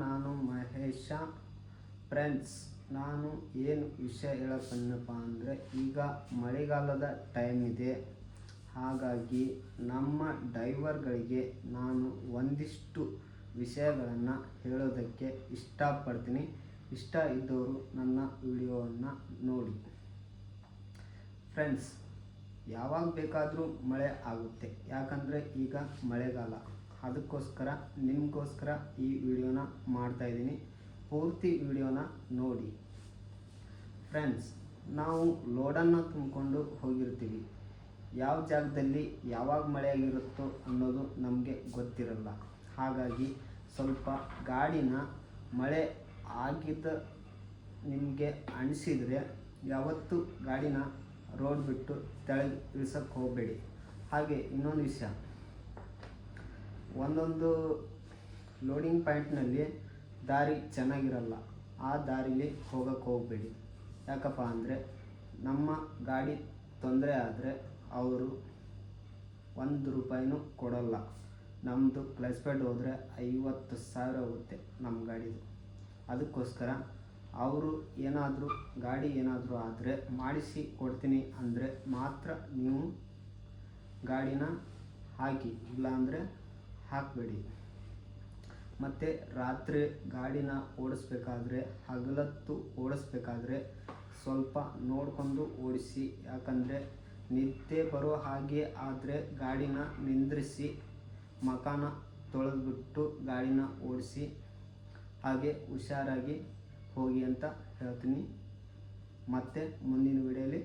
ನಾನು ಮಹೇಶ. ಫ್ರೆಂಡ್ಸ್, ನಾನು ಏನು ವಿಷಯ ಹೇಳಕ್ಕನ್ನಪ್ಪ ಅಂದರೆ, ಈಗ ಮಳೆಗಾಲದ ಟೈಮ್ ಇದೆ. ಹಾಗಾಗಿ ನಮ್ಮ ಡ್ರೈವರ್ಗಳಿಗೆ ನಾನು ಒಂದಿಷ್ಟು ವಿಷಯಗಳನ್ನು ಹೇಳೋದಕ್ಕೆ ಇಷ್ಟಪಡ್ತೀನಿ. ಇಷ್ಟ ಇದ್ದವರು ನನ್ನ ವಿಡಿಯೋವನ್ನು ನೋಡಿ. ಫ್ರೆಂಡ್ಸ್, ಯಾವಾಗ ಬೇಕಾದರೂ ಮಳೆ ಆಗುತ್ತೆ, ಯಾಕಂದರೆ ಈಗ ಮಳೆಗಾಲ. ಅದಕ್ಕೋಸ್ಕರ ನಿಮಗೋಸ್ಕರ ಈ ವಿಡಿಯೋನ ಮಾಡ್ತಾಯಿದ್ದೀನಿ. ಪೂರ್ತಿ ವಿಡಿಯೋನ ನೋಡಿ. ಫ್ರೆಂಡ್ಸ್, ನಾವು ಲೋಡನ್ನು ತುಂಬಿಕೊಂಡು ಹೋಗಿರ್ತೀವಿ. ಯಾವ ಜಾಗದಲ್ಲಿ ಯಾವಾಗ ಮಳೆ ಆಗಿರುತ್ತೋ ಅನ್ನೋದು ನಮಗೆ ಗೊತ್ತಿರಲ್ಲ. ಹಾಗಾಗಿ ಸ್ವಲ್ಪ ಗಾಡಿನ ಮಳೆ ಆಗಿದ್ದ ನಿಮಗೆ ಅನಿಸಿದರೆ ಯಾವತ್ತೂ ಗಾಡಿನ ರೋಡ್ ಬಿಟ್ಟು ತೆಳಗೆ ಇಳಿಸೋಕ್ಕೆ ಹೋಗಬೇಡಿ. ಹಾಗೆ ಇನ್ನೊಂದು ವಿಷಯ, ಒಂದೊಂದು ಲೋಡಿಂಗ್ ಪಾಯಿಂಟ್ನಲ್ಲಿ ದಾರಿ ಚೆನ್ನಾಗಿರಲ್ಲ. ಆ ದಾರಿಲಿ ಹೋಗೋಕ್ಕೆ ಹೋಗಬೇಡಿ. ಯಾಕಪ್ಪ ಅಂದರೆ ನಮ್ಮ ಗಾಡಿ ತೊಂದರೆ ಆದರೆ ಅವರು 1 ರೂಪಾಯಿನೂ ಕೊಡೋಲ್ಲ. ನಮ್ಮದು ಕ್ಲಚ್ ಪ್ಯಾಡ್ ಹೋದರೆ 50,000 ಹೋಗುತ್ತೆ ನಮ್ಮ ಗಾಡಿದು. ಅದಕ್ಕೋಸ್ಕರ ಅವರು ಗಾಡಿ ಏನಾದರೂ ಆದರೆ ಮಾಡಿಸಿ ಕೊಡ್ತೀನಿ ಅಂದರೆ ಮಾತ್ರ ನೀವು ಗಾಡಿನ ಹಾಕಿ, ಇಲ್ಲಾಂದರೆ ಹಾಕಬೇಡಿ. ಮತ್ತು ರಾತ್ರಿ ಗಾಡಿನ ಓಡಿಸ್ಬೇಕಾದ್ರೆ, ಹಗಲತ್ತು ಓಡಿಸ್ಬೇಕಾದ್ರೆ ಸ್ವಲ್ಪ ನೋಡ್ಕೊಂಡು ಓಡಿಸಿ. ಯಾಕಂದರೆ ನಿದ್ದೆ ಬರೋ ಹಾಗೆ ಆದರೆ ಗಾಡಿನ ನಿಂದ್ರಿಸಿ ಮುಖನ ತೊಳೆದ್ಬಿಟ್ಟು ಗಾಡಿನ ಓಡಿಸಿ. ಹಾಗೆ ಹುಷಾರಾಗಿ ಹೋಗಿ ಅಂತ ಹೇಳ್ತೀನಿ. ಮತ್ತೆ ಮುಂದಿನ ವಿಡಿಯೋಲಿ